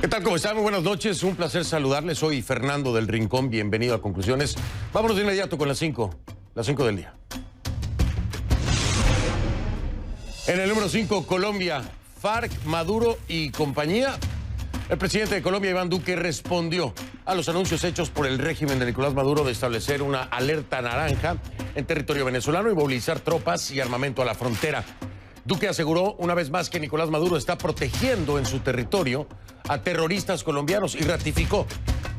¿Qué tal? ¿Cómo están? Muy buenas noches. Un placer saludarles. Soy Fernando del Rincón. Bienvenido a Conclusiones. Vámonos de inmediato con las 5 del día. En el número 5, Colombia, FARC, Maduro y compañía. El presidente de Colombia, Iván Duque, respondió a los anuncios hechos por el régimen de Nicolás Maduro de establecer una alerta naranja en territorio venezolano y movilizar tropas y armamento a la frontera. Duque aseguró una vez más que Nicolás Maduro está protegiendo en su territorio a terroristas colombianos y ratificó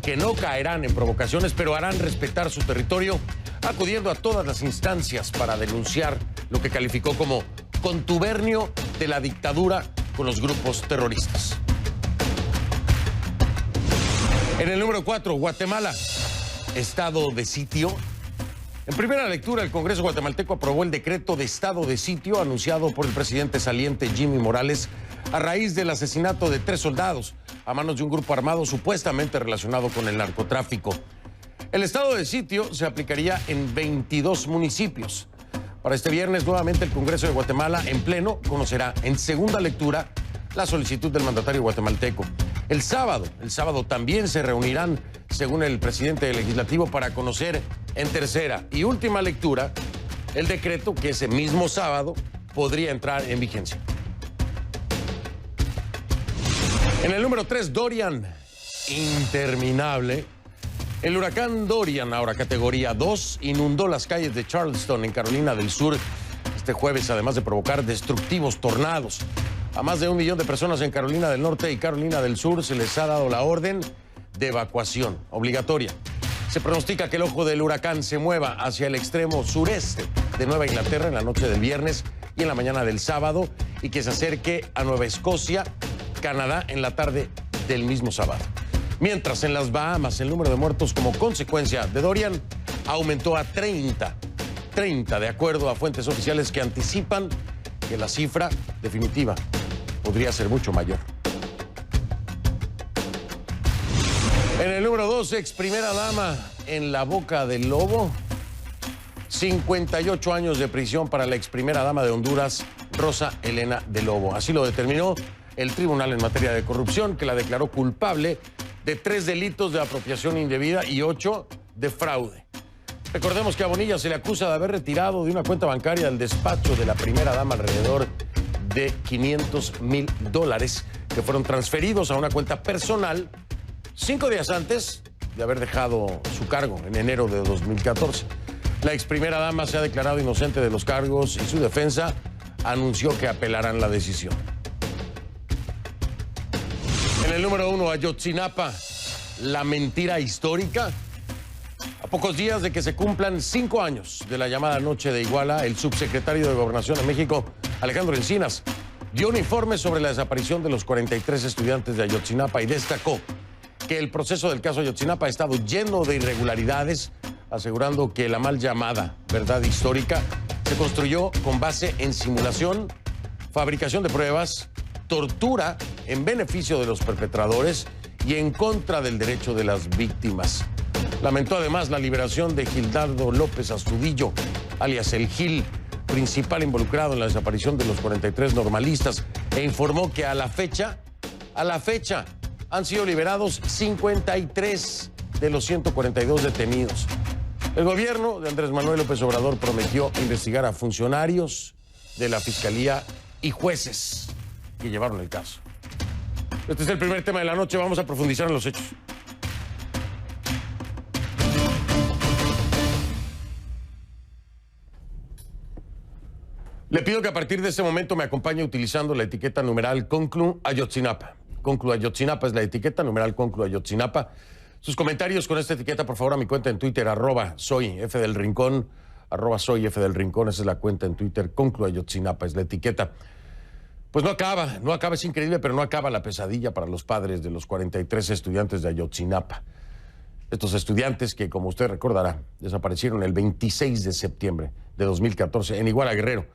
que no caerán en provocaciones, pero harán respetar su territorio, acudiendo a todas las instancias para denunciar lo que calificó como contubernio de la dictadura con los grupos terroristas. En el número 4, Guatemala, estado de sitio. En primera lectura, el Congreso guatemalteco aprobó el decreto de estado de sitio anunciado por el presidente saliente Jimmy Morales a raíz del asesinato de 3 soldados a manos de un grupo armado supuestamente relacionado con el narcotráfico. El estado de sitio se aplicaría en 22 municipios. Para este viernes, nuevamente, el Congreso de Guatemala en pleno conocerá en segunda lectura la solicitud del mandatario guatemalteco. El sábado también se reunirán, según el presidente del legislativo, para conocer en tercera y última lectura el decreto que ese mismo sábado podría entrar en vigencia. En el número 3, Dorian, interminable. El huracán Dorian, ahora categoría 2, inundó las calles de Charleston, en Carolina del Sur, este jueves, además de provocar destructivos tornados. A más de 1 millón de personas en Carolina del Norte y Carolina del Sur se les ha dado la orden de evacuación obligatoria. Se pronostica que el ojo del huracán se mueva hacia el extremo sureste de Nueva Inglaterra en la noche del viernes y en la mañana del sábado, y que se acerque a Nueva Escocia, Canadá, en la tarde del mismo sábado. Mientras en las Bahamas el número de muertos como consecuencia de Dorian aumentó a 30, de acuerdo a fuentes oficiales que anticipan que la cifra definitiva podría ser mucho mayor. En el número 2, ex primera dama en la boca del lobo. 58 años de prisión para la ex primera dama de Honduras, Rosa Elena de Lobo. Así lo determinó el tribunal en materia de corrupción, que la declaró culpable de 3 delitos de apropiación indebida y 8 de fraude. Recordemos que a Bonilla se le acusa de haber retirado de una cuenta bancaria del despacho de la primera dama alrededor de $500,000 que fueron transferidos a una cuenta personal 5 días antes de haber dejado su cargo en enero de 2014. La ex primera dama se ha declarado inocente de los cargos y su defensa anunció que apelarán la decisión. En el número 1, Ayotzinapa, la mentira histórica. A pocos días de que se cumplan 5 años de la llamada Noche de Iguala, el subsecretario de Gobernación de México, Alejandro Encinas, dio un informe sobre la desaparición de los 43 estudiantes de Ayotzinapa y destacó que el proceso del caso Ayotzinapa ha estado lleno de irregularidades, asegurando que la mal llamada verdad histórica se construyó con base en simulación, fabricación de pruebas, tortura en beneficio de los perpetradores y en contra del derecho de las víctimas. Lamentó además la liberación de Gildardo López Astudillo, alias El Gil, principal involucrado en la desaparición de los 43 normalistas, e informó que a la fecha han sido liberados 53 de los 142 detenidos. El gobierno de Andrés Manuel López Obrador prometió investigar a funcionarios de la Fiscalía y jueces que llevaron el caso. Este es el primer tema de la noche. Vamos a profundizar en los hechos. Le pido que a partir de este momento me acompañe utilizando la etiqueta numeral Conclu Ayotzinapa. Conclu Ayotzinapa es la etiqueta, numeral Conclu Ayotzinapa. Sus comentarios con esta etiqueta, por favor, a mi cuenta en Twitter, @soyfdelrincón, @soyfdelrincón, esa es la cuenta en Twitter. Conclu Ayotzinapa es la etiqueta. Pues no acaba, es increíble, pero no acaba la pesadilla para los padres de los 43 estudiantes de Ayotzinapa. Estos estudiantes que, como usted recordará, desaparecieron el 26 de septiembre de 2014 en Iguala, Guerrero,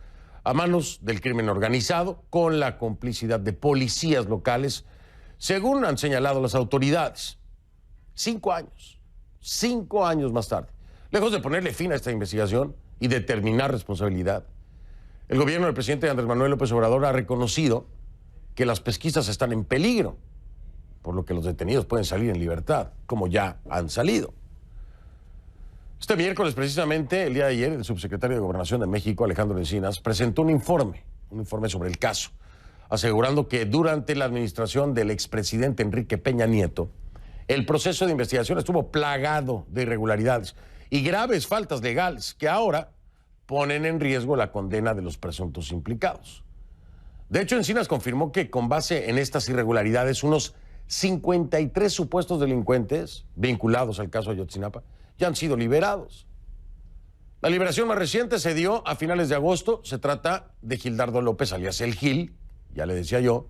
a manos del crimen organizado, con la complicidad de policías locales, según han señalado las autoridades. 5 años más tarde. Lejos de ponerle fin a esta investigación y determinar responsabilidad, el gobierno del presidente Andrés Manuel López Obrador ha reconocido que las pesquisas están en peligro por lo que los detenidos pueden salir en libertad, como ya han salido. Este miércoles, precisamente, el día de ayer, el subsecretario de Gobernación de México, Alejandro Encinas, presentó un informe sobre el caso, asegurando que durante la administración del expresidente Enrique Peña Nieto, el proceso de investigación estuvo plagado de irregularidades y graves faltas legales que ahora ponen en riesgo la condena de los presuntos implicados. De hecho, Encinas confirmó que con base en estas irregularidades, unos 53 supuestos delincuentes vinculados al caso Ayotzinapa ya han sido liberados. La liberación más reciente se dio a finales de agosto. Se trata de Gildardo López, alias El Gil, ya le decía yo,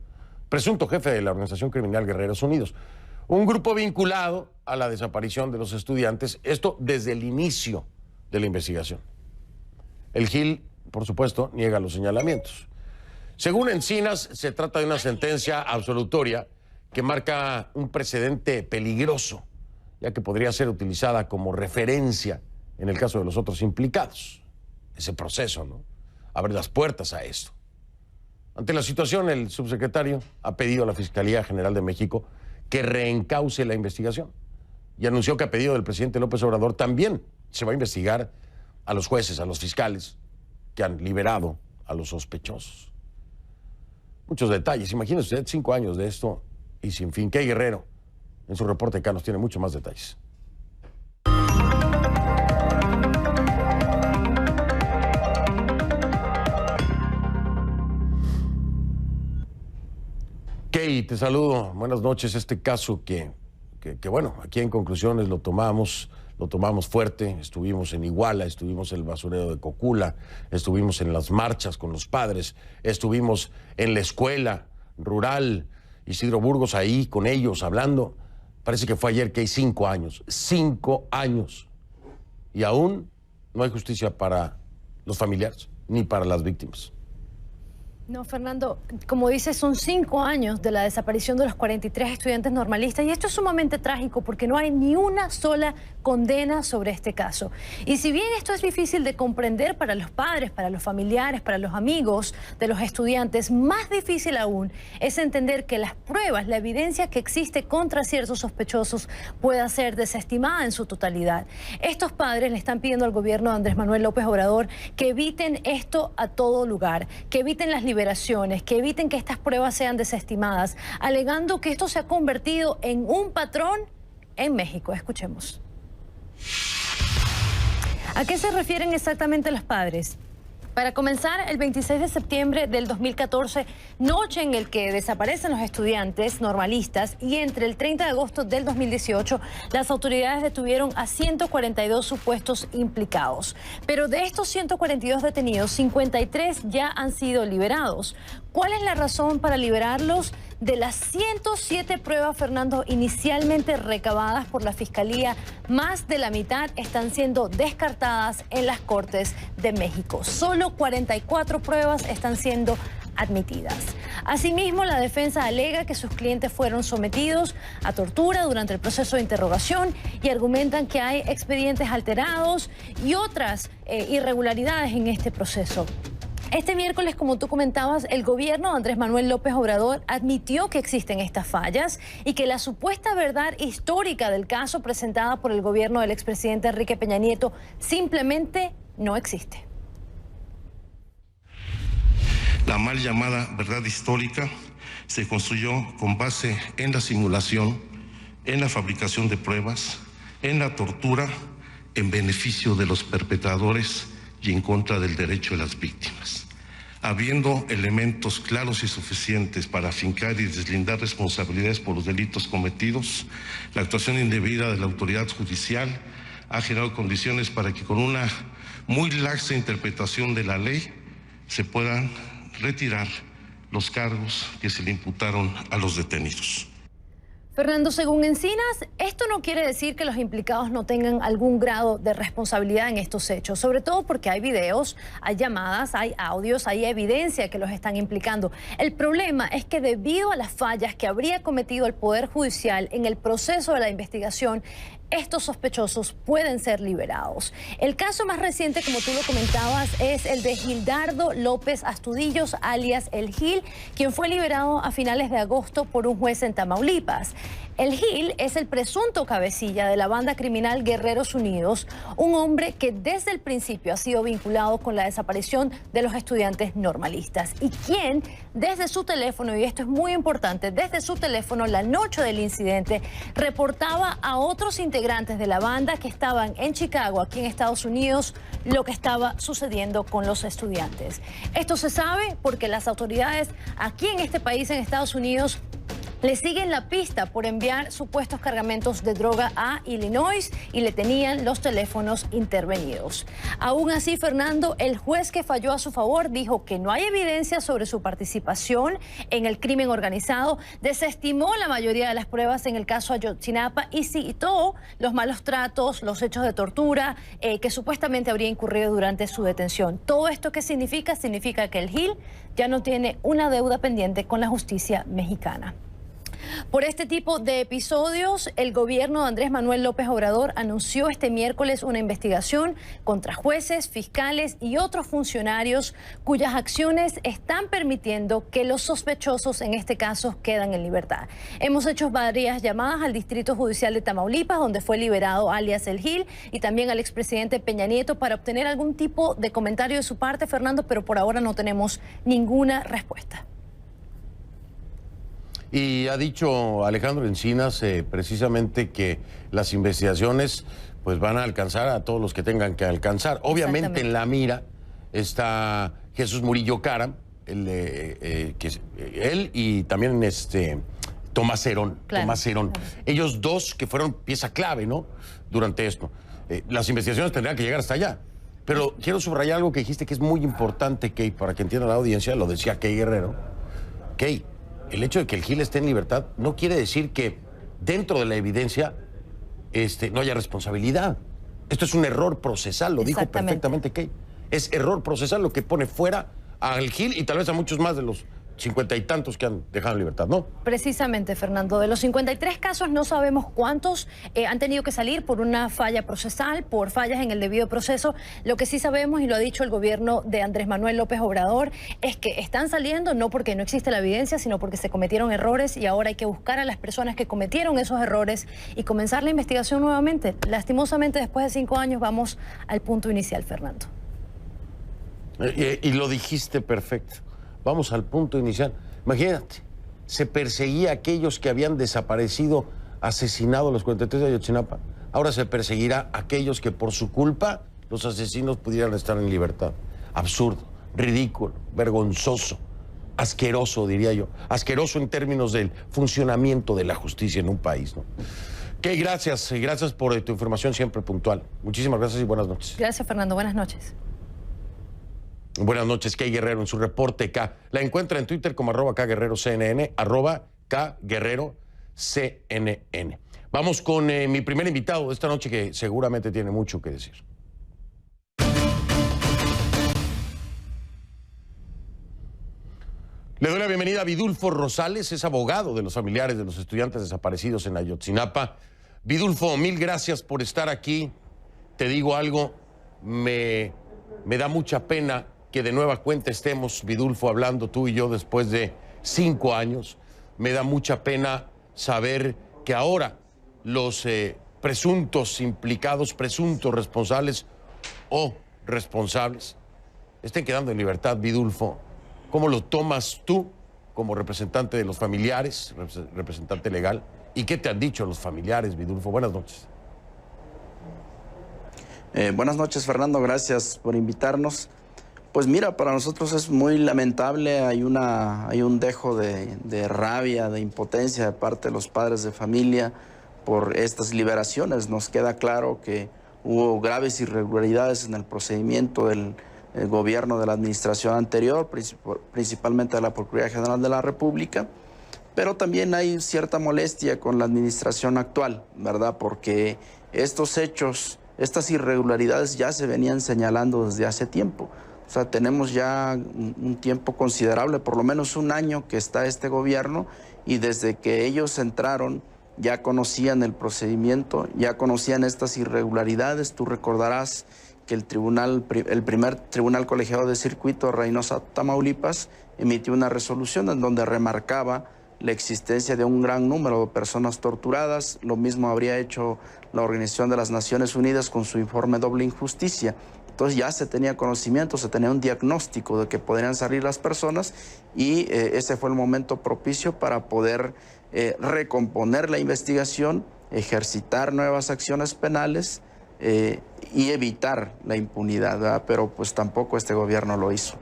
presunto jefe de la organización criminal Guerreros Unidos. Un grupo vinculado a la desaparición de los estudiantes, esto desde el inicio de la investigación. El Gil, por supuesto, niega los señalamientos. Según Encinas, se trata de una sentencia absolutoria que marca un precedente peligroso, ya que podría ser utilizada como referencia en el caso de los otros implicados. Ese proceso, ¿no? Abre las puertas a esto. Ante la situación, el subsecretario ha pedido a la Fiscalía General de México que reencauce la investigación y anunció que a pedido del presidente López Obrador también se va a investigar a los jueces, a los fiscales que han liberado a los sospechosos. Muchos detalles. Imagínese usted 5 años de esto y sin fin. Kay Guerrero, en su reporte acá, nos tiene mucho más detalles. Kay, te saludo. Buenas noches. Este caso que bueno, aquí en Conclusiones lo tomamos fuerte. Estuvimos en Iguala, estuvimos en el basurero de Cocula, estuvimos en las marchas con los padres, estuvimos en la escuela rural Isidro Burgos ahí con ellos hablando. Parece que fue ayer, que hay 5 años. 5 años. Y aún no hay justicia para los familiares ni para las víctimas. No, Fernando, como dices, son 5 años de la desaparición de los 43 estudiantes normalistas y esto es sumamente trágico porque no hay ni una sola condena sobre este caso. Y si bien esto es difícil de comprender para los padres, para los familiares, para los amigos de los estudiantes, más difícil aún es entender que las pruebas, la evidencia que existe contra ciertos sospechosos pueda ser desestimada en su totalidad. Estos padres le están pidiendo al gobierno de Andrés Manuel López Obrador que eviten esto a todo lugar, que eviten las liberaciones, que eviten que estas pruebas sean desestimadas, alegando que esto se ha convertido en un patrón en México. Escuchemos. ¿A qué se refieren exactamente los padres? Para comenzar, el 26 de septiembre del 2014, noche en el que desaparecen los estudiantes normalistas, y entre el 30 de agosto del 2018, las autoridades detuvieron a 142 supuestos implicados. Pero de estos 142 detenidos, 53 ya han sido liberados. ¿Cuál es la razón para liberarlos? De las 107 pruebas, Fernando, inicialmente recabadas por la Fiscalía, más de la mitad están siendo descartadas en las Cortes de México. Solo 44 pruebas están siendo admitidas. Asimismo, la defensa alega que sus clientes fueron sometidos a tortura durante el proceso de interrogación y argumentan que hay expedientes alterados y otras irregularidades en este proceso. Este miércoles, como tú comentabas, el gobierno de Andrés Manuel López Obrador admitió que existen estas fallas y que la supuesta verdad histórica del caso presentada por el gobierno del expresidente Enrique Peña Nieto simplemente no existe. La mal llamada verdad histórica se construyó con base en la simulación, en la fabricación de pruebas, en la tortura, en beneficio de los perpetradores y en contra del derecho de las víctimas. Habiendo elementos claros y suficientes para afincar y deslindar responsabilidades por los delitos cometidos, la actuación indebida de la autoridad judicial ha generado condiciones para que con una muy laxa interpretación de la ley se puedan retirar los cargos que se le imputaron a los detenidos. Fernando, según Encinas, esto no quiere decir que los implicados no tengan algún grado de responsabilidad en estos hechos, sobre todo porque hay videos, hay llamadas, hay audios, hay evidencia que los están implicando. El problema es que debido a las fallas que habría cometido el Poder Judicial en el proceso de la investigación, estos sospechosos pueden ser liberados. El caso más reciente, como tú lo comentabas, es el de Gildardo López Astudillos, alias El Gil, quien fue liberado a finales de agosto por un juez en Tamaulipas. El Gil es el presunto cabecilla de la banda criminal Guerreros Unidos, un hombre que desde el principio ha sido vinculado con la desaparición de los estudiantes normalistas y quien desde su teléfono, y esto es muy importante, desde su teléfono la noche del incidente reportaba a otros integrantes de la banda que estaban en Chicago, aquí en Estados Unidos, lo que estaba sucediendo con los estudiantes. Esto se sabe porque las autoridades aquí en este país, en Estados Unidos, le siguen la pista por enviar supuestos cargamentos de droga a Illinois y le tenían los teléfonos intervenidos. Aún así, Fernando, el juez que falló a su favor dijo que no hay evidencia sobre su participación en el crimen organizado, desestimó la mayoría de las pruebas en el caso Ayotzinapa y citó los malos tratos, los hechos de tortura que supuestamente habría incurrido durante su detención. ¿Todo esto qué significa? Significa que el Gil ya no tiene una deuda pendiente con la justicia mexicana. Por este tipo de episodios, el gobierno de Andrés Manuel López Obrador anunció este miércoles una investigación contra jueces, fiscales y otros funcionarios cuyas acciones están permitiendo que los sospechosos en este caso quedan en libertad. Hemos hecho varias llamadas al Distrito Judicial de Tamaulipas, donde fue liberado alias El Gil, y también al expresidente Peña Nieto para obtener algún tipo de comentario de su parte, Fernando, pero por ahora no tenemos ninguna respuesta. Y ha dicho Alejandro Encinas precisamente que las investigaciones pues van a alcanzar a todos los que tengan que alcanzar. Obviamente en la mira está Jesús Murillo Caram, él y también Tomás Herón. Claro. Tomás Herón. Ellos dos que fueron pieza clave, ¿no? Durante esto. Las investigaciones tendrán que llegar hasta allá. Pero quiero subrayar algo que dijiste que es muy importante, Kay, para que entienda la audiencia, lo decía Kay Guerrero. Kay, el hecho de que el Gil esté en libertad no quiere decir que dentro de la evidencia no haya responsabilidad. Esto es un error procesal, lo dijo perfectamente Kay. Es error procesal lo que pone fuera al Gil y tal vez a muchos más de los 50 y tantos que han dejado en libertad, ¿no? Precisamente, Fernando. De los 53 casos no sabemos cuántos han tenido que salir por una falla procesal, por fallas en el debido proceso. Lo que sí sabemos, y lo ha dicho el gobierno de Andrés Manuel López Obrador, es que están saliendo no porque no existe la evidencia, sino porque se cometieron errores y ahora hay que buscar a las personas que cometieron esos errores y comenzar la investigación nuevamente. Lastimosamente, después de 5 años vamos al punto inicial, Fernando. Y lo dijiste perfecto. Vamos al punto inicial. Imagínate, se perseguía a aquellos que habían desaparecido, asesinado a los 43 de Ayotzinapa. Ahora se perseguirá a aquellos que por su culpa los asesinos pudieran estar en libertad. Absurdo, ridículo, vergonzoso, asqueroso, diría yo. Asqueroso en términos del funcionamiento de la justicia en un país, ¿no? Kay, gracias. Gracias por tu información siempre puntual. Muchísimas gracias y buenas noches. Gracias, Fernando. Buenas noches. Buenas noches, Kay Guerrero, en su reporte K. La encuentra en Twitter como @KGuerreroCNN, @KGuerreroCNN. Vamos con mi primer invitado de esta noche que seguramente tiene mucho que decir. Le doy la bienvenida a Vidulfo Rosales, es abogado de los familiares de los estudiantes desaparecidos en Ayotzinapa. Vidulfo, mil gracias por estar aquí. Te digo algo, me da mucha pena que de nueva cuenta estemos, Vidulfo, hablando tú y yo después de 5 años. Me da mucha pena saber que ahora los presuntos implicados, presuntos responsables o responsables estén quedando en libertad, Vidulfo. ¿Cómo lo tomas tú como representante de los familiares, representante legal? ¿Y qué te han dicho los familiares, Vidulfo? Buenas noches. Buenas noches, Fernando. Gracias por invitarnos. Pues mira, para nosotros es muy lamentable. Hay un dejo de rabia, de impotencia de parte de los padres de familia por estas liberaciones. Nos queda claro que hubo graves irregularidades en el procedimiento del gobierno de la administración anterior, principalmente de la Procuraduría General de la República, pero también hay cierta molestia con la administración actual, ¿verdad? Porque estos hechos, estas irregularidades ya se venían señalando desde hace tiempo. O sea, tenemos ya un tiempo considerable, por lo menos un año que está este gobierno, y desde que ellos entraron ya conocían el procedimiento, ya conocían estas irregularidades. Tú recordarás que el primer tribunal colegiado de circuito, Reynosa, Tamaulipas, emitió una resolución en donde remarcaba la existencia de un gran número de personas torturadas. Lo mismo habría hecho la Organización de las Naciones Unidas con su informe Doble Injusticia. Entonces ya se tenía conocimiento, se tenía un diagnóstico de que podrían salir las personas y ese fue el momento propicio para poder recomponer la investigación, ejercitar nuevas acciones penales y evitar la impunidad, ¿verdad? Pero pues tampoco este gobierno lo hizo.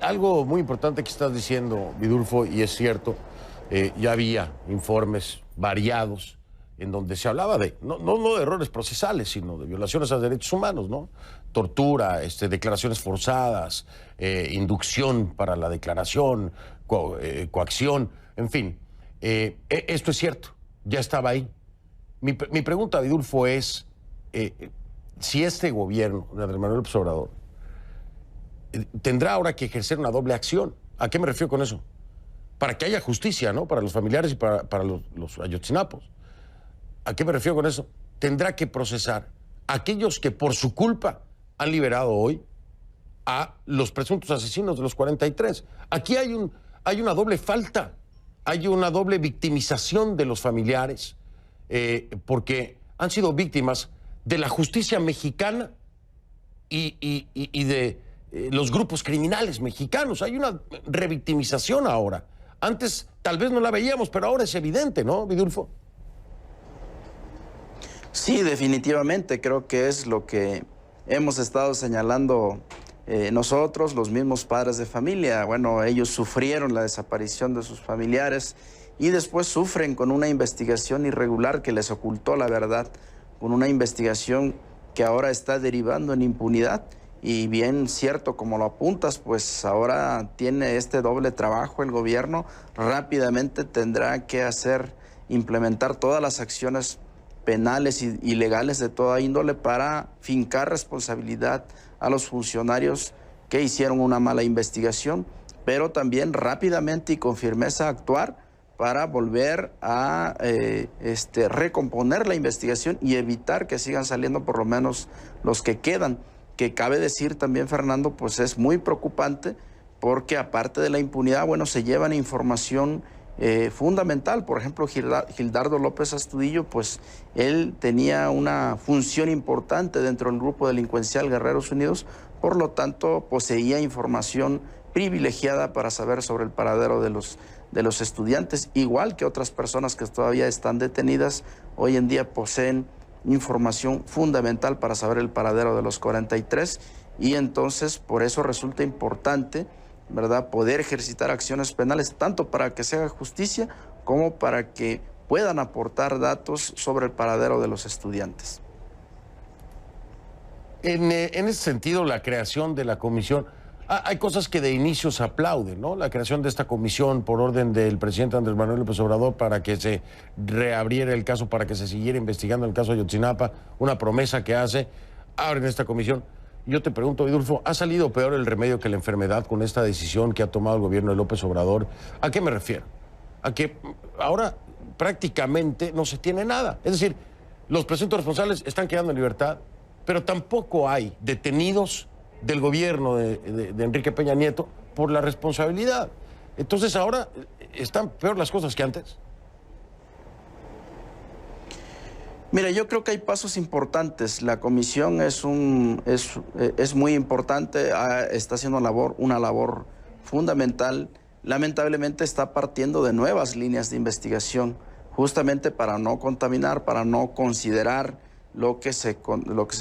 Algo muy importante que estás diciendo, Vidulfo, y es cierto, ya había informes variados en donde se hablaba de, no de errores procesales, sino de violaciones a derechos humanos, ¿no? Tortura, declaraciones forzadas, inducción para la declaración, coacción, en fin. Esto es cierto, ya estaba ahí. Mi pregunta, Vidulfo, es si este gobierno de Andrés Manuel López Obrador tendrá ahora que ejercer una doble acción. ¿A qué me refiero con eso? Para que haya justicia, ¿no? Para los familiares y para los ayotzinapos. ¿A qué me refiero con eso? Tendrá que procesar a aquellos que por su culpa han liberado hoy a los presuntos asesinos de los 43. Aquí hay una doble falta, hay una doble victimización de los familiares, porque han sido víctimas de la justicia mexicana y de los grupos criminales mexicanos. Hay una revictimización ahora. Antes tal vez no la veíamos, pero ahora es evidente, ¿no, Vidulfo? Sí, definitivamente, creo que es lo que hemos estado señalando nosotros, los mismos padres de familia. Bueno, ellos sufrieron la desaparición de sus familiares y después sufren con una investigación irregular que les ocultó la verdad, con una investigación que ahora está derivando en impunidad. Y bien cierto, como lo apuntas, pues ahora tiene este doble trabajo el gobierno. Rápidamente tendrá que implementar todas las acciones penales y legales de toda índole para fincar responsabilidad a los funcionarios que hicieron una mala investigación, pero también rápidamente y con firmeza actuar para volver a recomponer la investigación y evitar que sigan saliendo por lo menos los que quedan. Que cabe decir también, Fernando, pues es muy preocupante porque aparte de la impunidad, bueno, se llevan información fundamental. Por ejemplo, Gildardo López Astudillo, pues él tenía una función importante dentro del grupo delincuencial Guerreros Unidos, por lo tanto poseía información privilegiada para saber sobre el paradero de los estudiantes, igual que otras personas que todavía están detenidas, hoy en día poseen información fundamental para saber el paradero de los 43 y entonces por eso resulta importante, ¿verdad?, poder ejercitar acciones penales tanto para que se haga justicia como para que puedan aportar datos sobre el paradero de los estudiantes. En ese sentido, la creación de la comisión, hay cosas que de inicio se aplauden, ¿no? La creación de esta comisión por orden del presidente Andrés Manuel López Obrador para que se reabriera el caso, para que se siguiera investigando el caso Ayotzinapa, una promesa que hace, abren esta comisión. Yo te pregunto, Vidulfo, ¿ha salido peor el remedio que la enfermedad con esta decisión que ha tomado el gobierno de López Obrador? ¿A qué me refiero? A que ahora prácticamente no se tiene nada. Es decir, los presuntos responsables están quedando en libertad, pero tampoco hay detenidos del gobierno de Enrique Peña Nieto por la responsabilidad. Entonces ahora están peor las cosas que antes. Mira, yo creo que hay pasos importantes. La comisión es muy importante, está haciendo una labor fundamental. Lamentablemente está partiendo de nuevas líneas de investigación, justamente para no contaminar, para no considerar lo que se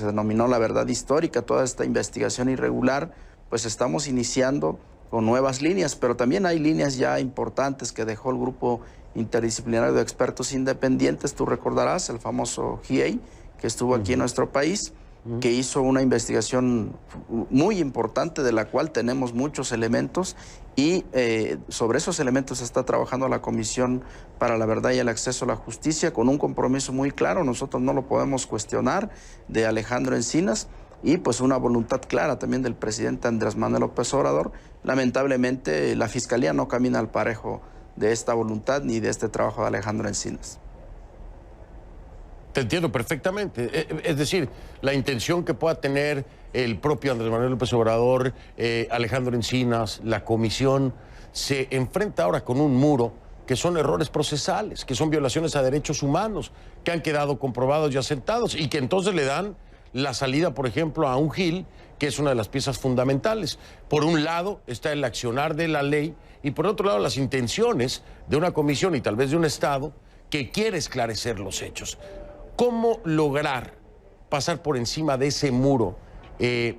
denominó la verdad histórica, toda esta investigación irregular. Pues estamos iniciando con nuevas líneas, pero también hay líneas ya importantes que dejó el grupo interdisciplinario de expertos independientes. Tú recordarás el famoso GIEI, que estuvo aquí en nuestro país, que hizo una investigación muy importante de la cual tenemos muchos elementos y sobre esos elementos está trabajando la Comisión para la Verdad y el Acceso a la Justicia con un compromiso muy claro, nosotros no lo podemos cuestionar, de Alejandro Encinas y pues una voluntad clara también del presidente Andrés Manuel López Obrador. Lamentablemente la Fiscalía no camina al parejo de esta voluntad ni de este trabajo de Alejandro Encinas. Te entiendo perfectamente. Es decir, la intención que pueda tener el propio Andrés Manuel López Obrador, Alejandro Encinas, la comisión, se enfrenta ahora con un muro que son errores procesales, que son violaciones a derechos humanos, que han quedado comprobados y asentados, y que entonces le dan la salida, por ejemplo, a un Gil, que es una de las piezas fundamentales. Por un lado está el accionar de la ley, y por otro lado las intenciones de una comisión y tal vez de un Estado que quiere esclarecer los hechos. ¿Cómo lograr pasar por encima de ese muro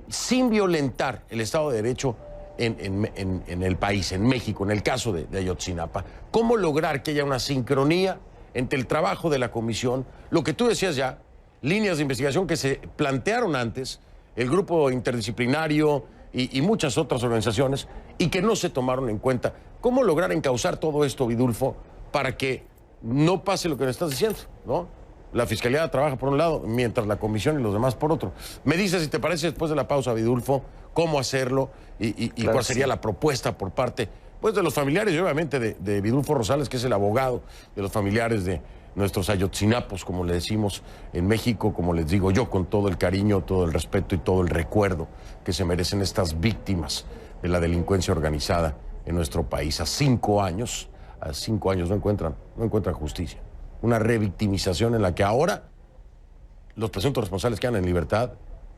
sin violentar el Estado de Derecho en el país, en México, en el caso de Ayotzinapa? ¿Cómo lograr que haya una sincronía entre el trabajo de la comisión, lo que tú decías ya, líneas de investigación que se plantearon antes, el grupo interdisciplinario y muchas otras organizaciones, y que no se tomaron en cuenta? ¿Cómo lograr encauzar todo esto, Vidulfo, para que no pase lo que me estás diciendo, ¿no? La Fiscalía trabaja por un lado, mientras la Comisión y los demás por otro. Me dices, si te parece, después de la pausa, Vidulfo, cómo hacerlo y claro, cuál sería la propuesta por parte, pues, de los familiares y obviamente de Vidulfo Rosales, que es el abogado de los familiares de nuestros ayotzinapos, como le decimos en México, como les digo yo, con todo el cariño, todo el respeto y todo el recuerdo que se merecen estas víctimas de la delincuencia organizada en nuestro país. A 5 años no encuentran justicia. Una revictimización en la que ahora los presuntos responsables quedan en libertad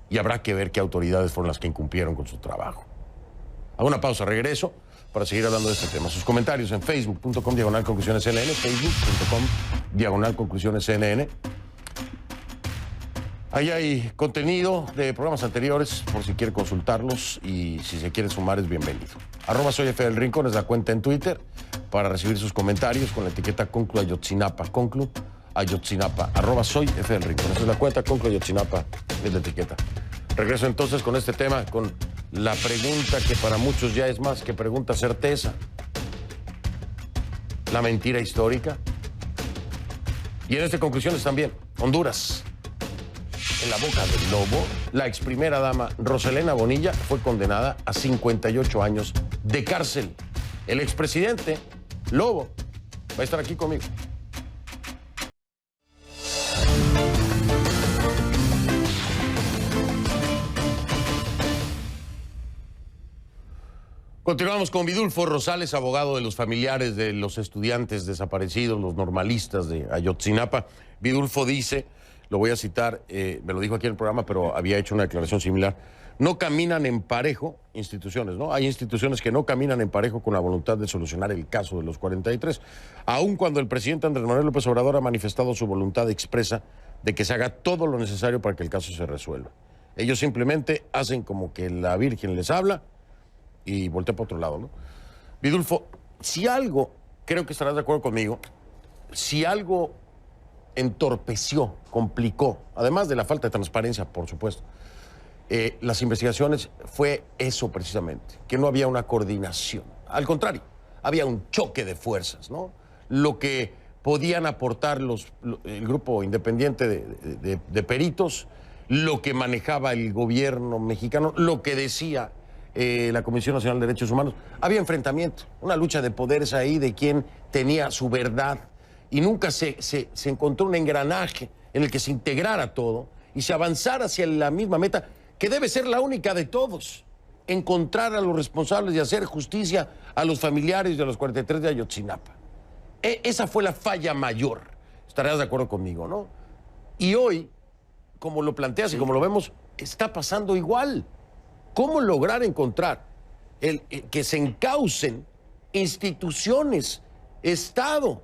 y habrá que ver qué autoridades fueron las que incumplieron con su trabajo. Hago una pausa, regreso para seguir hablando de este tema. Sus comentarios en facebook.com/conclusionescnn, facebook.com/conclusionescnn. Ahí hay contenido de programas anteriores, por si quiere consultarlos, y si se quiere sumar es bienvenido. @soyfdelrincón es la cuenta en Twitter para recibir sus comentarios con la etiqueta Conclu Ayotzinapa. Conclu Ayotzinapa, @soyfdelrincón. Esa es la cuenta, Conclu Ayotzinapa es la etiqueta. Regreso entonces con este tema, con la pregunta que para muchos ya es más que pregunta certeza. La mentira histórica. Y en estas conclusiones también, Honduras. En la boca del lobo, la ex primera dama Roselena Bonilla fue condenada a 58 años de cárcel. El expresidente Lobo va a estar aquí conmigo. Continuamos con Vidulfo Rosales, abogado de los familiares de los estudiantes desaparecidos, los normalistas de Ayotzinapa. Vidulfo dice, lo voy a citar, me lo dijo aquí en el programa, pero había hecho una declaración similar: no caminan en parejo instituciones, ¿no? Hay instituciones que no caminan en parejo con la voluntad de solucionar el caso de los 43, aun cuando el presidente Andrés Manuel López Obrador ha manifestado su voluntad expresa de que se haga todo lo necesario para que el caso se resuelva. Ellos simplemente hacen como que la Virgen les habla y voltea para otro lado, ¿no? Vidulfo, si algo, creo que estarás de acuerdo conmigo, si algo entorpeció, complicó, además de la falta de transparencia, por supuesto, las investigaciones, fue eso precisamente, que no había una coordinación. Al contrario, había un choque de fuerzas, ¿no? Lo que podían aportar el grupo independiente de peritos, lo que manejaba el gobierno mexicano, lo que decía la Comisión Nacional de Derechos Humanos. Había enfrentamiento, una lucha de poderes ahí de quién tenía su verdad, y nunca se encontró un engranaje en el que se integrara todo y se avanzara hacia la misma meta, que debe ser la única de todos: encontrar a los responsables y hacer justicia a los familiares de los 43 de Ayotzinapa. Esa fue la falla mayor. Estarás de acuerdo conmigo, ¿no? Y hoy, como lo planteas y como lo vemos, está pasando igual. ¿Cómo lograr encontrar que se encaucen instituciones, Estado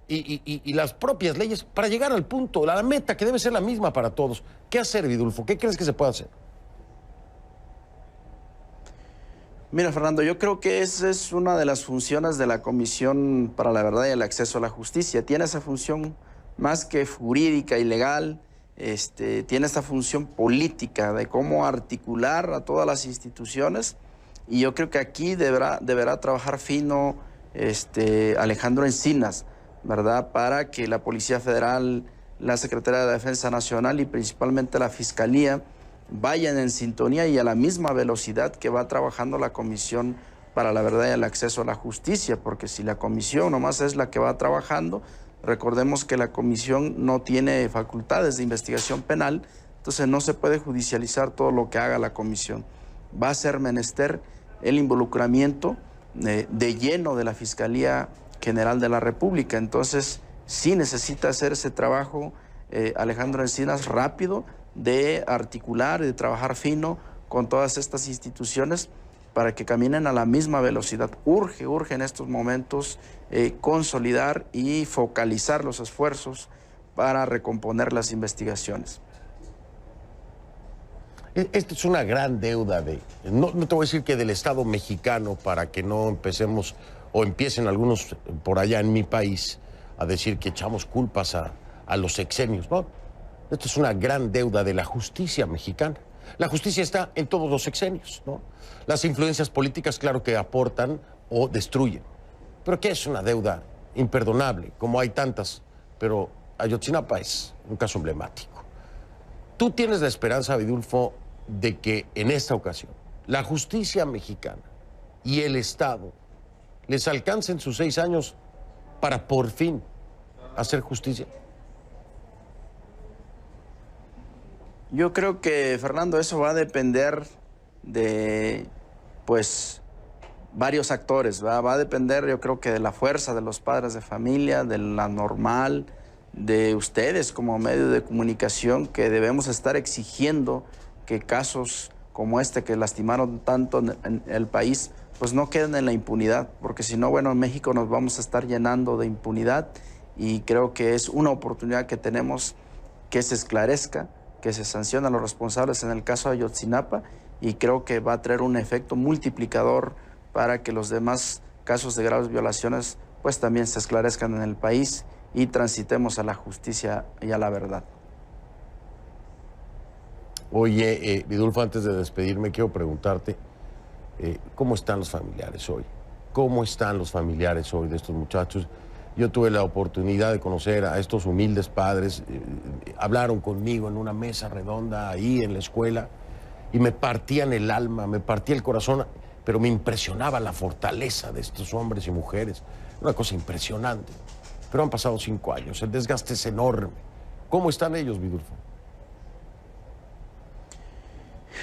y las propias leyes para llegar al punto, la meta que debe ser la misma para todos? ¿Qué hacer, Vidulfo? ¿Qué crees que se puede hacer? Mira, Fernando, yo creo que esa es una de las funciones de la Comisión para la Verdad y el Acceso a la Justicia. Tiene esa función más que jurídica y legal. Tiene esta función política de cómo articular a todas las instituciones, y yo creo que aquí deberá trabajar fino Alejandro Encinas, ¿verdad?, para que la Policía Federal, la Secretaría de Defensa Nacional y principalmente la Fiscalía vayan en sintonía y a la misma velocidad que va trabajando la Comisión para la verdad y el acceso a la justicia, porque si la comisión nomás es la que va trabajando, recordemos que la comisión no tiene facultades de investigación penal, entonces no se puede judicializar todo lo que haga la comisión. Va a ser menester el involucramiento de lleno de la Fiscalía General de la República. Entonces sí necesita hacer ese trabajo, Alejandro Encinas, rápido, de articular, de trabajar fino con todas estas instituciones para que caminen a la misma velocidad. Urge en estos momentos consolidar y focalizar los esfuerzos para recomponer las investigaciones. Esta es una gran deuda no te voy a decir que del Estado mexicano, para que no empecemos o empiecen algunos por allá en mi país a decir que echamos culpas a los sexenios. No, esto es una gran deuda de la justicia mexicana. La justicia está en todos los sexenios, ¿no? Las influencias políticas, claro que aportan o destruyen, pero que es una deuda imperdonable, como hay tantas, pero Ayotzinapa es un caso emblemático. ¿Tú tienes la esperanza, Vidulfo, de que en esta ocasión la justicia mexicana y el Estado les alcancen sus 6 años para por fin hacer justicia? Yo creo que, Fernando, eso va a depender de, pues, varios actores. Va a depender, yo creo que de la fuerza de los padres de familia, de la normal, de ustedes como medio de comunicación, que debemos estar exigiendo que casos como este que lastimaron tanto en el país, pues no queden en la impunidad, porque si no, bueno, en México nos vamos a estar llenando de impunidad y creo que es una oportunidad que tenemos que se esclarezca, que se sancionen a los responsables en el caso de Ayotzinapa y creo que va a traer un efecto multiplicador para que los demás casos de graves violaciones pues también se esclarezcan en el país y transitemos a la justicia y a la verdad. Oye, Vidulfo, antes de despedirme, quiero preguntarte, ¿cómo están los familiares hoy? ¿Cómo están los familiares hoy de estos muchachos? Yo tuve la oportunidad de conocer a estos humildes padres, hablaron conmigo en una mesa redonda ahí en la escuela y me partían el alma, me partía el corazón, pero me impresionaba la fortaleza de estos hombres y mujeres, una cosa impresionante. Pero han pasado 5 años, el desgaste es enorme. ¿Cómo están ellos, Vidulfo?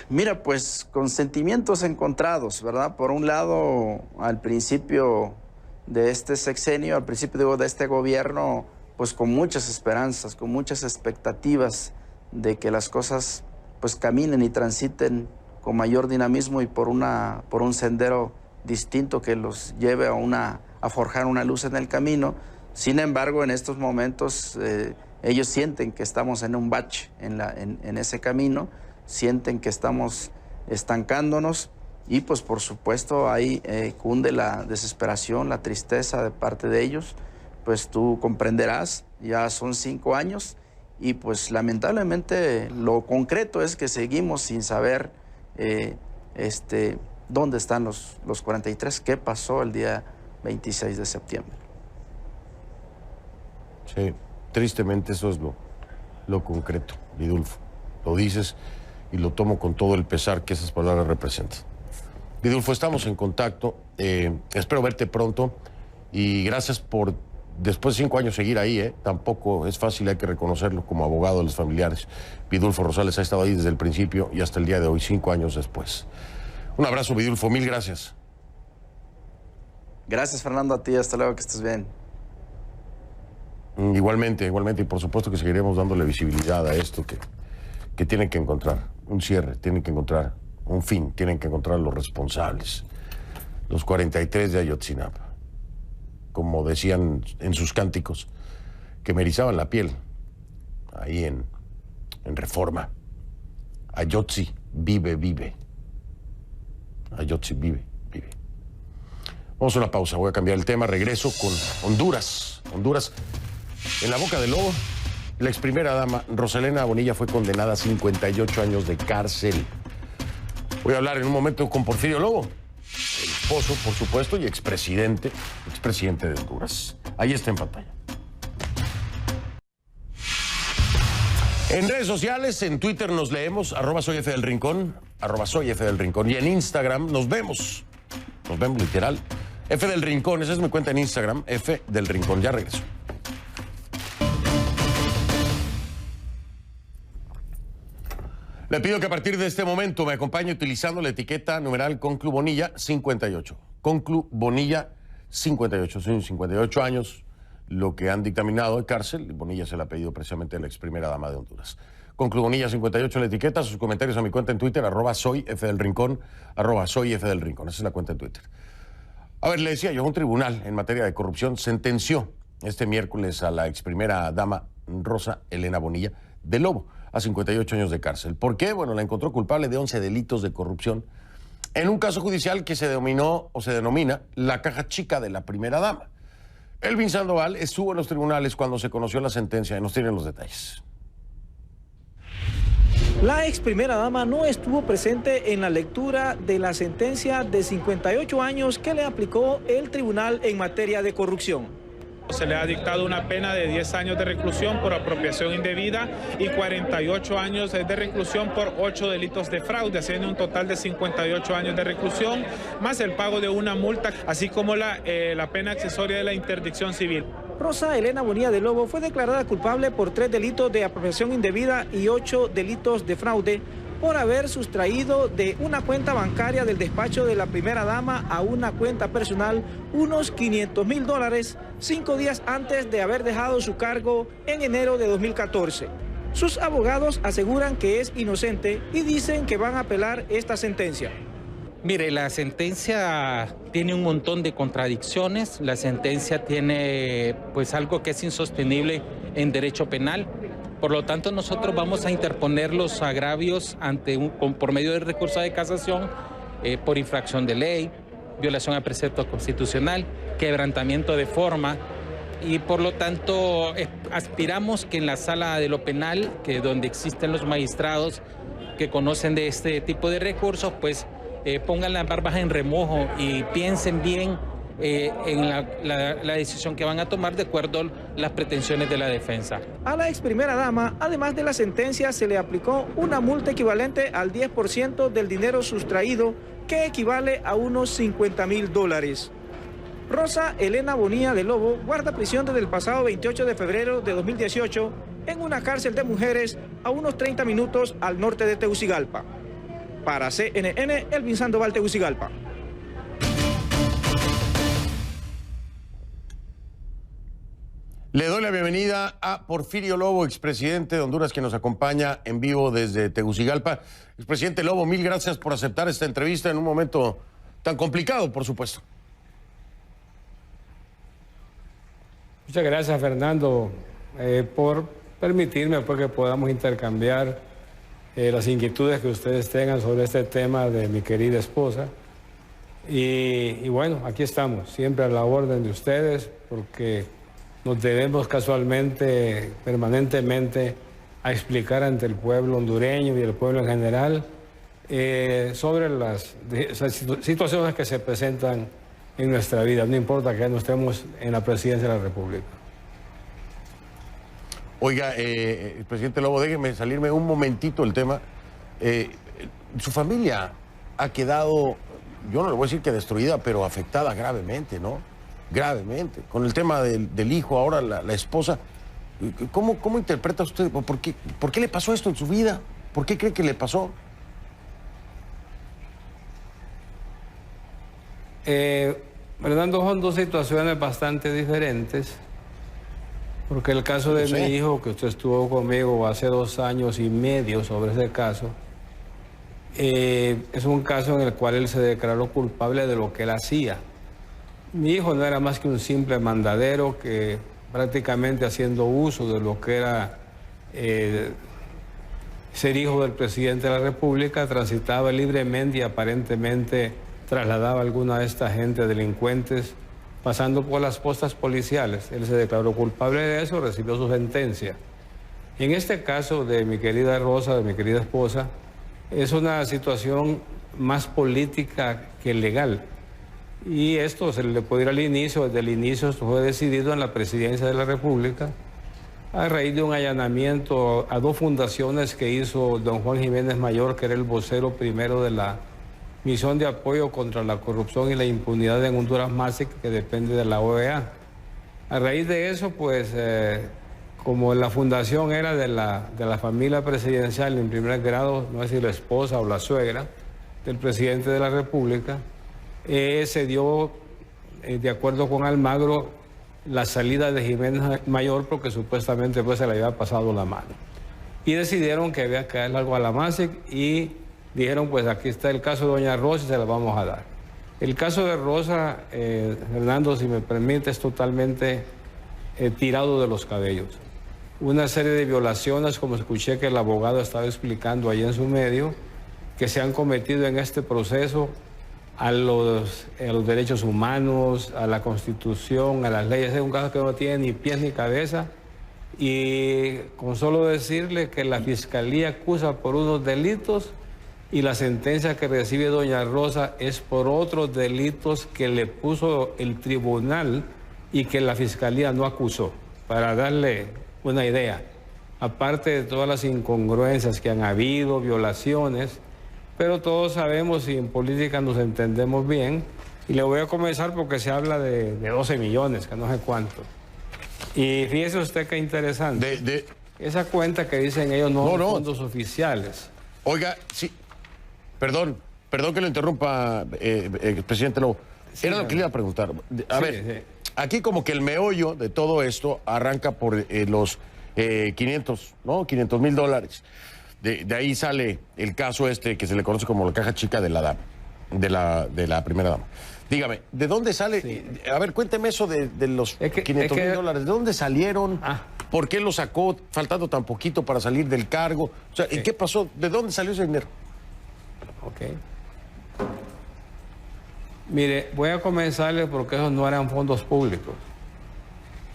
Mira, pues con sentimientos encontrados, ¿verdad? Por un lado, al principio de este sexenio, al principio digo, de este gobierno, pues con muchas esperanzas, con muchas expectativas de que las cosas pues caminen y transiten con mayor dinamismo y por un sendero distinto que los lleve a forjar una luz en el camino. Sin embargo, en estos momentos ellos sienten que estamos en un bache en ese camino, sienten que estamos estancándonos y pues por supuesto ahí cunde la desesperación, la tristeza de parte de ellos. Pues tú comprenderás, ya son 5 años y pues lamentablemente lo concreto es que seguimos sin saber dónde están los 43, qué pasó el día 26 de septiembre. Sí, tristemente eso es lo concreto, Vidulfo. Lo dices y lo tomo con todo el pesar que esas palabras representan. Vidulfo, estamos en contacto, espero verte pronto y gracias por, después de 5 años, seguir ahí, tampoco es fácil, hay que reconocerlo como abogado de los familiares. Vidulfo Rosales ha estado ahí desde el principio y hasta el día de hoy, 5 años después. Un abrazo, Vidulfo, mil gracias. Gracias, Fernando, a ti, hasta luego, que estés bien. Igualmente, y por supuesto que seguiremos dándole visibilidad a esto que tienen que encontrar un cierre, tienen que encontrar un fin, tienen que encontrar los responsables, los 43 de Ayotzinapa, como decían en sus cánticos, que me erizaban la piel, ahí en Reforma. Ayotzi vive, vive. Ayotzi vive, vive. Vamos a una pausa, voy a cambiar el tema, regreso con Honduras. Honduras, en la boca del lobo, la ex primera dama Rosalena Bonilla fue condenada a 58 años de cárcel. Voy a hablar en un momento con Porfirio Lobo, el esposo, por supuesto, y expresidente de Honduras. Ahí está en pantalla. En redes sociales, en Twitter nos leemos, @soyfdelrincón, @soyfdelrincón, y en Instagram nos vemos. Nos vemos literal. F del Rincón, esa es mi cuenta en Instagram, F del Rincón. Ya regreso. Le pido que a partir de este momento me acompañe utilizando la etiqueta numeral Conclu Bonilla 58. Conclu Bonilla 58. Son 58 años lo que han dictaminado de cárcel. Bonilla se la ha pedido precisamente a la ex primera dama de Honduras. Conclu Bonilla 58 la etiqueta, sus comentarios a mi cuenta en Twitter, @soyfdelrincón, @soyfdelrincón. Esa es la cuenta en Twitter. A ver, le decía yo, un tribunal en materia de corrupción sentenció este miércoles a la ex primera dama Rosa Elena Bonilla de Lobo a 58 años de cárcel. ¿Por qué? Bueno, la encontró culpable de 11 delitos de corrupción en un caso judicial que se denomina la caja chica de la primera dama. Elvin Sandoval estuvo en los tribunales cuando se conoció la sentencia y nos tienen los detalles. La ex primera dama no estuvo presente en la lectura de la sentencia de 58 años que le aplicó el tribunal en materia de corrupción. Se le ha dictado una pena de 10 años de reclusión por apropiación indebida y 48 años de reclusión por 8 delitos de fraude, haciendo un total de 58 años de reclusión, más el pago de una multa, así como la pena accesoria de la interdicción civil. Rosa Elena Bonilla de Lobo fue declarada culpable por 3 delitos de apropiación indebida y 8 delitos de fraude por haber sustraído de una cuenta bancaria del despacho de la primera dama a una cuenta personal unos $500,000 5 días antes de haber dejado su cargo en enero de 2014. Sus abogados aseguran que es inocente y dicen que van a apelar esta sentencia. Mire, la sentencia tiene un montón de contradicciones. La sentencia tiene pues algo que es insostenible en derecho penal. Por lo tanto, nosotros vamos a interponer los agravios por medio del recurso de casación por infracción de ley, violación al precepto constitucional, quebrantamiento de forma, y por lo tanto aspiramos que en la sala de lo penal, que donde existen los magistrados que conocen de este tipo de recursos, pues pongan las barbas en remojo y piensen bien en la decisión que van a tomar de acuerdo a las pretensiones de la defensa. A la ex primera dama, además de la sentencia, se le aplicó una multa equivalente al 10% del dinero sustraído, que equivale a unos $50,000. Rosa Elena Bonilla de Lobo guarda prisión desde el pasado 28 de febrero de 2018 en una cárcel de mujeres a unos 30 minutos al norte de Tegucigalpa. Para CNN, Elvin Sandoval, Tegucigalpa. Le doy la bienvenida a Porfirio Lobo, expresidente de Honduras, que nos acompaña en vivo desde Tegucigalpa. Expresidente Lobo, mil gracias por aceptar esta entrevista en un momento tan complicado, por supuesto. Muchas gracias, Fernando, por permitirme que podamos intercambiar las inquietudes que ustedes tengan sobre este tema de mi querida esposa. Y bueno, aquí estamos, siempre a la orden de ustedes, porque nos debemos casualmente, permanentemente, a explicar ante el pueblo hondureño y el pueblo en general sobre las situaciones que se presentan en nuestra vida, no importa que no estemos en la presidencia de la República. Oiga, presidente Lobo, déjeme salirme un momentito del tema. Su familia ha quedado, yo no le voy a decir que destruida, pero afectada gravemente, ¿no? Gravemente. Con el tema del hijo, ahora la esposa. ¿Cómo interpreta usted? ¿Por qué le pasó esto en su vida? ¿Por qué cree que le pasó? Fernando, son dos situaciones bastante diferentes, porque el caso de mi hijo, que usted estuvo conmigo hace 2 años y medio sobre ese caso, es un caso en el cual él se declaró culpable de lo que él hacía. Mi hijo no era más que un simple mandadero que, prácticamente haciendo uso de lo que era ser hijo del presidente de la República, transitaba libremente y aparentemente trasladaba a alguna de esta gente delincuentes pasando por las postas policiales. Él se declaró culpable de eso, recibió su sentencia. Y en este caso de mi querida Rosa, de mi querida esposa, es una situación más política que legal. Y esto se le puede ir al inicio, desde el inicio fue decidido en la presidencia de la República, a raíz de un allanamiento a 2 fundaciones que hizo don Juan Jiménez Mayor, que era el vocero primero de la Misión de Apoyo contra la Corrupción y la Impunidad en Honduras, MASIC, que depende de la OEA. A raíz de eso, pues, como la fundación era de la familia presidencial en primer grado, no sé si la esposa o la suegra del presidente de la República, se dio, de acuerdo con Almagro, la salida de Jiménez Mayor porque supuestamente pues se le había pasado la mano. Y decidieron que había que darle algo a la MASIC y dijeron, pues aquí está el caso de doña Rosa y se la vamos a dar. El caso de Rosa, Fernando, si me permite, es totalmente tirado de los cabellos. Una serie de violaciones, como escuché que el abogado estaba explicando ahí en su medio, que se han cometido en este proceso a los derechos humanos, a la Constitución, a las leyes. Es un caso que no tiene ni pies ni cabeza. Y con solo decirle que la Fiscalía acusa por unos delitos y la sentencia que recibe doña Rosa es por otros delitos que le puso el tribunal y que la Fiscalía no acusó, para darle una idea. Aparte de todas las incongruencias que han habido, violaciones, pero todos sabemos y en política nos entendemos bien. Y le voy a comenzar porque se habla de 12 millones, que no sé cuánto. Y fíjese usted qué interesante. Esa cuenta que dicen ellos no son fondos oficiales. Oiga, sí, perdón que lo interrumpa, presidente Lobo. Sí, era lo que le iba a preguntar. A ver, aquí como que el meollo de todo esto arranca por los 500, ¿no? $500,000. De ahí sale el caso este que se le conoce como la caja chica de la dama, de la primera dama. Dígame, ¿de dónde sale? Sí. A ver, cuénteme eso de los $500,000. ¿De dónde salieron? ¿Por qué lo sacó faltando tan poquito para salir del cargo? O sea, ¿y qué pasó? ¿De dónde salió ese dinero? Ok. Mire, voy a comenzarle porque esos no eran fondos públicos.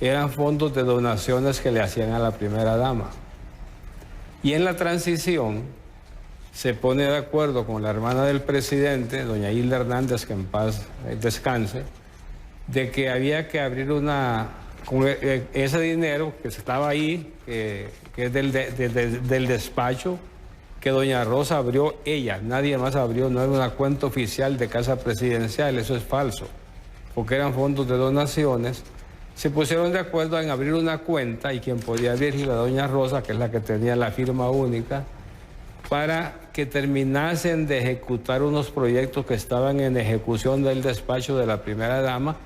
Eran fondos de donaciones que le hacían a la primera dama. Y en la transición se pone de acuerdo con la hermana del presidente, doña Hilda Hernández, que en paz descanse, de que había que abrir con ese dinero que estaba ahí, que es del despacho, que doña Rosa abrió ella, nadie más abrió, no era una cuenta oficial de Casa Presidencial, eso es falso, porque eran fondos de donaciones. Se pusieron de acuerdo en abrir una cuenta y quien podía abrir la doña Rosa, que es la que tenía la firma única, para que terminasen de ejecutar unos proyectos que estaban en ejecución del despacho de la primera dama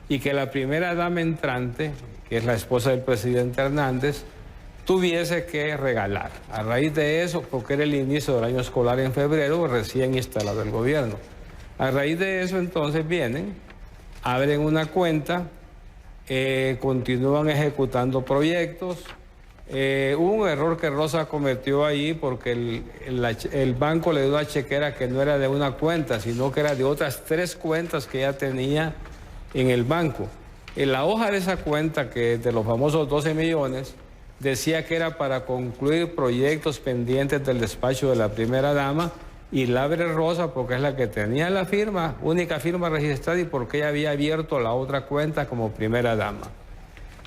y que la primera dama entrante, que es la esposa del presidente Hernández, tuviese que regalar. A raíz de eso, porque era el inicio del año escolar en febrero, recién instalado el gobierno. A raíz de eso, entonces vienen, abren una cuenta, continúan ejecutando proyectos. Hubo un error que Rosa cometió ahí porque el banco le dio una chequera que no era de una cuenta, sino que era de otras 3 cuentas que ella tenía en el banco. En la hoja de esa cuenta, que de los famosos 12 millones, decía que era para concluir proyectos pendientes del despacho de la primera dama, y la abre Rosa porque es la que tenía la firma, única firma registrada, y porque ella había abierto la otra cuenta como primera dama.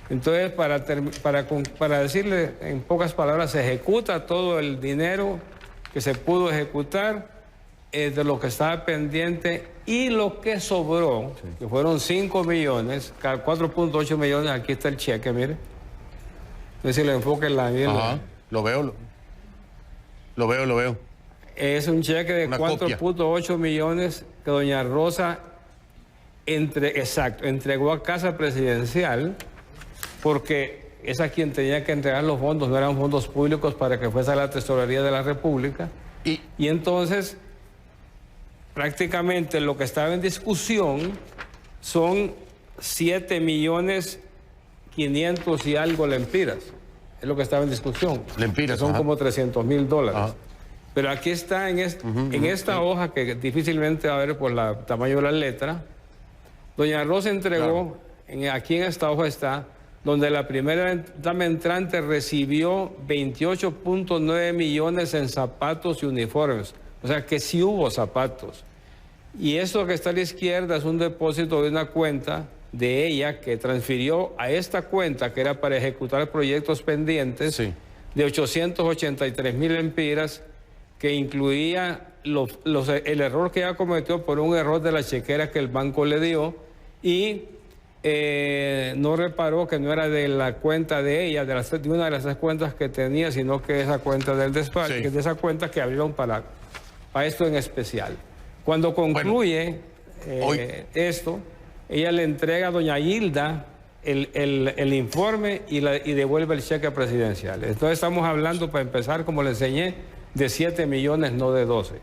Entonces, para decirle en pocas palabras, se ejecuta todo el dinero que se pudo ejecutar de lo que estaba pendiente, y lo que sobró, que fueron 5 millones, 4.8 millones, aquí está el cheque, mire. No sé si lo enfoque en la... Lo veo. Es un cheque de 4.8 millones que doña Rosa entregó a Casa Presidencial, porque es a quien tenía que entregar los fondos, no eran fondos públicos para que fuese a la Tesorería de la República. Y entonces, prácticamente lo que estaba en discusión son 7.500.000 y algo lempiras. Es lo que estaba en discusión. Lempiras, son como $300,000. Pero aquí está en esta hoja, que difícilmente va a ver por el tamaño de la letra, doña Rosa entregó, aquí en esta hoja está, donde la primera dama entrante recibió 28.9 millones en zapatos y uniformes. O sea que sí hubo zapatos. Y esto que está a la izquierda es un depósito de una cuenta de ella que transfirió a esta cuenta, que era para ejecutar proyectos pendientes, de 883.000 lempiras, que incluía el error que ella cometió por un error de la chequera que el banco le dio y no reparó que no era de la cuenta de ella, de una de las 3 cuentas que tenía, sino que esa cuenta del despacho, Sí. que es de esa cuenta que abrieron para esto en especial. Cuando concluye esto, ella le entrega a doña Hilda el informe y devuelve el cheque presidencial. Entonces estamos hablando, para empezar, como le enseñé, de 7 millones, no de 12.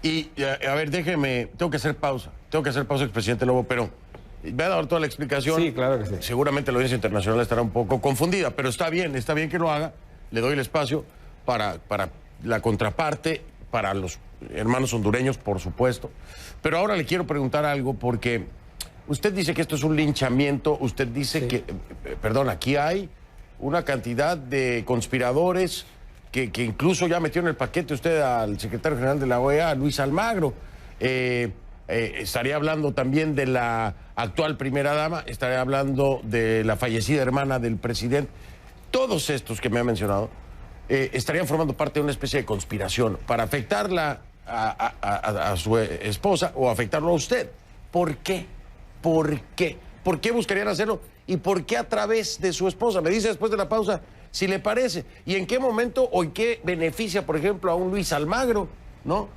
Y, a ver, déjeme, tengo que hacer pausa, expresidente Lobo, pero me ha dado toda la explicación. Sí, claro que sí. Seguramente la audiencia internacional estará un poco confundida, pero está bien que lo haga. Le doy el espacio para la contraparte, para los hermanos hondureños, por supuesto. Pero ahora le quiero preguntar algo, porque usted dice que esto es un linchamiento, usted dice que, perdón, aquí hay una cantidad de conspiradores que incluso ya metió en el paquete usted al secretario general de la OEA, Luis Almagro. Estaría hablando también de la actual primera dama, estaría hablando de la fallecida hermana del presidente. Todos estos que me ha mencionado estarían formando parte de una especie de conspiración para afectarla a su esposa o afectarlo a usted. ¿Por qué? ¿Por qué? ¿Por qué buscarían hacerlo? ¿Y por qué a través de su esposa? Me dice después de la pausa si le parece. ¿Y en qué momento o en qué beneficia, por ejemplo, a un Luis Almagro? ¿No?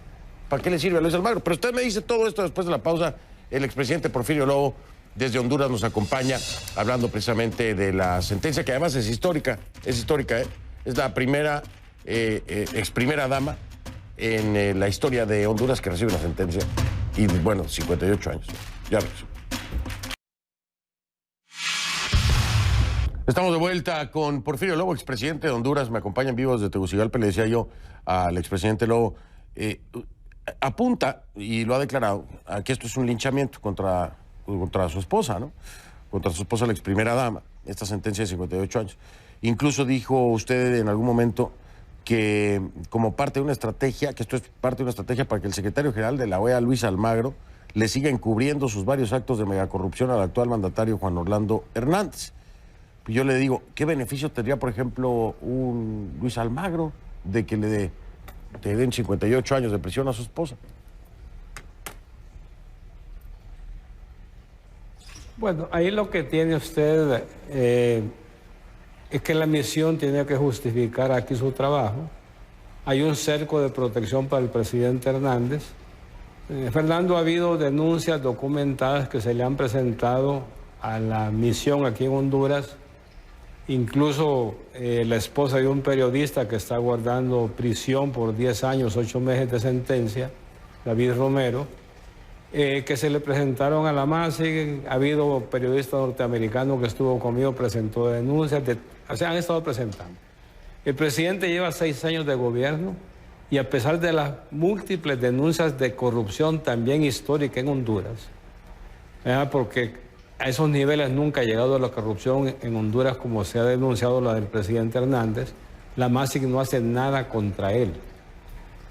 ¿Para qué le sirve a Luis Almagro? Pero usted me dice todo esto después de la pausa. El expresidente Porfirio Lobo desde Honduras nos acompaña hablando precisamente de la sentencia, que además es histórica, ¿eh? Es la primera, ex primera dama en la historia de Honduras que recibe una sentencia. Y bueno, 58 años. Ya ves. Estamos de vuelta con Porfirio Lobo, expresidente de Honduras. Me acompaña en vivo desde Tegucigalpa. Le decía yo al expresidente Lobo, apunta, y lo ha declarado, a que esto es un linchamiento contra su esposa, ¿no? Contra su esposa, la ex primera dama. Esta sentencia de 58 años. Incluso dijo usted en algún momento que como parte de una estrategia, que esto es parte de una estrategia para que el secretario general de la OEA, Luis Almagro, le siga encubriendo sus varios actos de megacorrupción al actual mandatario Juan Orlando Hernández. Yo le digo, ¿qué beneficio tendría, por ejemplo, un Luis Almagro de que le den 58 años de prisión a su esposa? Bueno, ahí lo que tiene usted es que la misión tiene que justificar aquí su trabajo. Hay un cerco de protección para el presidente Hernández. Fernando, ha habido denuncias documentadas que se le han presentado a la misión aquí en Honduras. Incluso la esposa de un periodista que está guardando prisión por 10 años, 8 meses de sentencia, David Romero, que se le presentaron a la MASIC. Ha habido periodista norteamericano que estuvo conmigo, presentó denuncias, o sea, han estado presentando. El presidente lleva 6 años de gobierno y a pesar de las múltiples denuncias de corrupción también histórica en Honduras, porque a esos niveles nunca ha llegado la corrupción en Honduras como se ha denunciado la del presidente Hernández, la MASIC no hace nada contra él.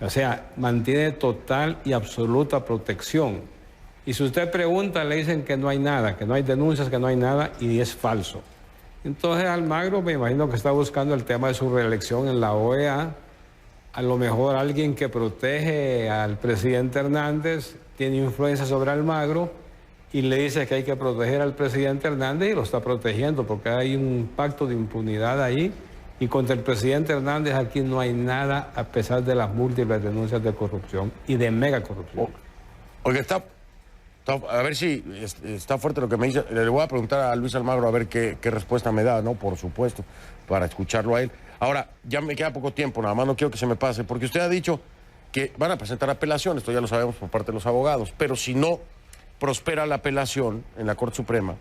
O sea, mantiene total y absoluta protección. Y si usted pregunta, le dicen que no hay nada, que no hay denuncias, que no hay nada, y es falso. Entonces Almagro me imagino que está buscando el tema de su reelección en la OEA. A lo mejor alguien que protege al presidente Hernández tiene influencia sobre Almagro y le dice que hay que proteger al presidente Hernández y lo está protegiendo porque hay un pacto de impunidad ahí. Y contra el presidente Hernández aquí no hay nada a pesar de las múltiples denuncias de corrupción y de mega corrupción. Oiga, a ver si está fuerte lo que me dice. Le voy a preguntar a Luis Almagro a ver qué respuesta me da, ¿no? Por supuesto, para escucharlo a él. Ahora, ya me queda poco tiempo, nada más no quiero que se me pase, porque usted ha dicho que van a presentar apelación, esto ya lo sabemos por parte de los abogados, pero si no prospera la apelación en la Corte Suprema,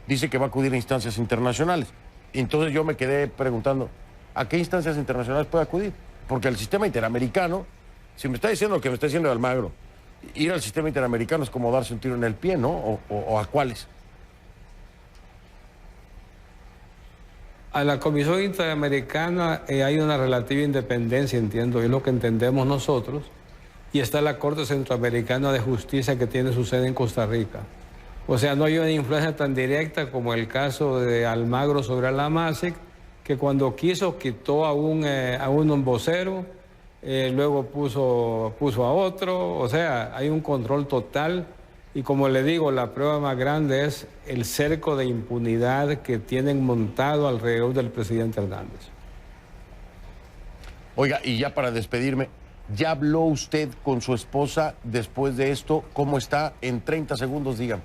dice que va a acudir a instancias internacionales. Entonces yo me quedé preguntando, ¿a qué instancias internacionales puede acudir? Porque el sistema interamericano, si me está diciendo lo que me está diciendo Almagro, ir al sistema interamericano es como darse un tiro en el pie, ¿no? ¿O a cuáles? A la Comisión Interamericana hay una relativa independencia, entiendo, es lo que entendemos nosotros, y está la Corte Centroamericana de Justicia que tiene su sede en Costa Rica. O sea, no hay una influencia tan directa como el caso de Almagro sobre la MASIC, que cuando quiso quitó a un vocero, luego puso a otro, o sea, hay un control total. Y como le digo, la prueba más grande es el cerco de impunidad que tienen montado alrededor del presidente Hernández. Oiga, y ya para despedirme, ¿ya habló usted con su esposa después de esto? ¿Cómo está? En 30 segundos, digan.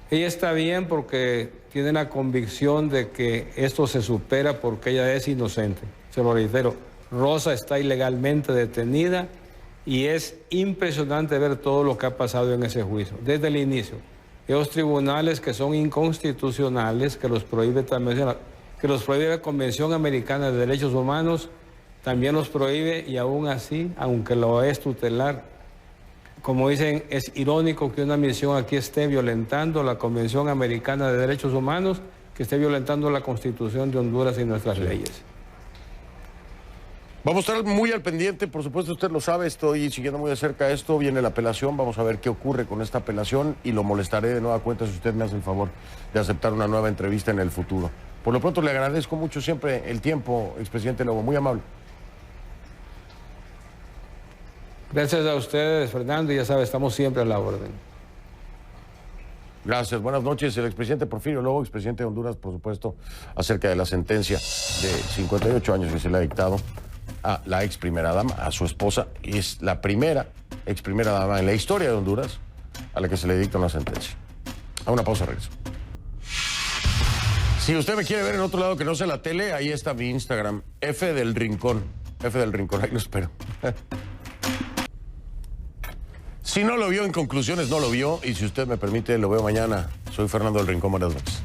Ella está bien porque tiene la convicción de que esto se supera porque ella es inocente. Se lo reitero, Rosa está ilegalmente detenida y es impresionante ver todo lo que ha pasado en ese juicio, desde el inicio. Esos tribunales que son inconstitucionales, que los prohíbe también, que los prohíbe la Convención Americana de Derechos Humanos, también los prohíbe, y aún así, aunque lo es tutelar, como dicen, es irónico que una misión aquí esté violentando la Convención Americana de Derechos Humanos, que esté violentando la Constitución de Honduras y nuestras leyes. Vamos a estar muy al pendiente, por supuesto usted lo sabe, estoy siguiendo muy de cerca esto, viene la apelación, vamos a ver qué ocurre con esta apelación y lo molestaré de nueva cuenta si usted me hace el favor de aceptar una nueva entrevista en el futuro. Por lo pronto le agradezco mucho siempre el tiempo, expresidente Lobo, muy amable. Gracias a ustedes, Fernando, y ya sabe, estamos siempre a la orden. Gracias, buenas noches. El expresidente Porfirio Lobo, expresidente de Honduras, por supuesto, acerca de la sentencia de 58 años que se le ha dictado a la ex primera dama, a su esposa. Es la primera ex primera dama en la historia de Honduras a la que se le dicta una sentencia. A una pausa, regreso. Si usted me quiere ver en otro lado que no sea la tele, ahí está mi Instagram, F del Rincón. F del Rincón, ahí lo espero. Si no lo vio, en conclusiones no lo vio, y si usted me permite, lo veo mañana. Soy Fernando del Rincón, buenas noches.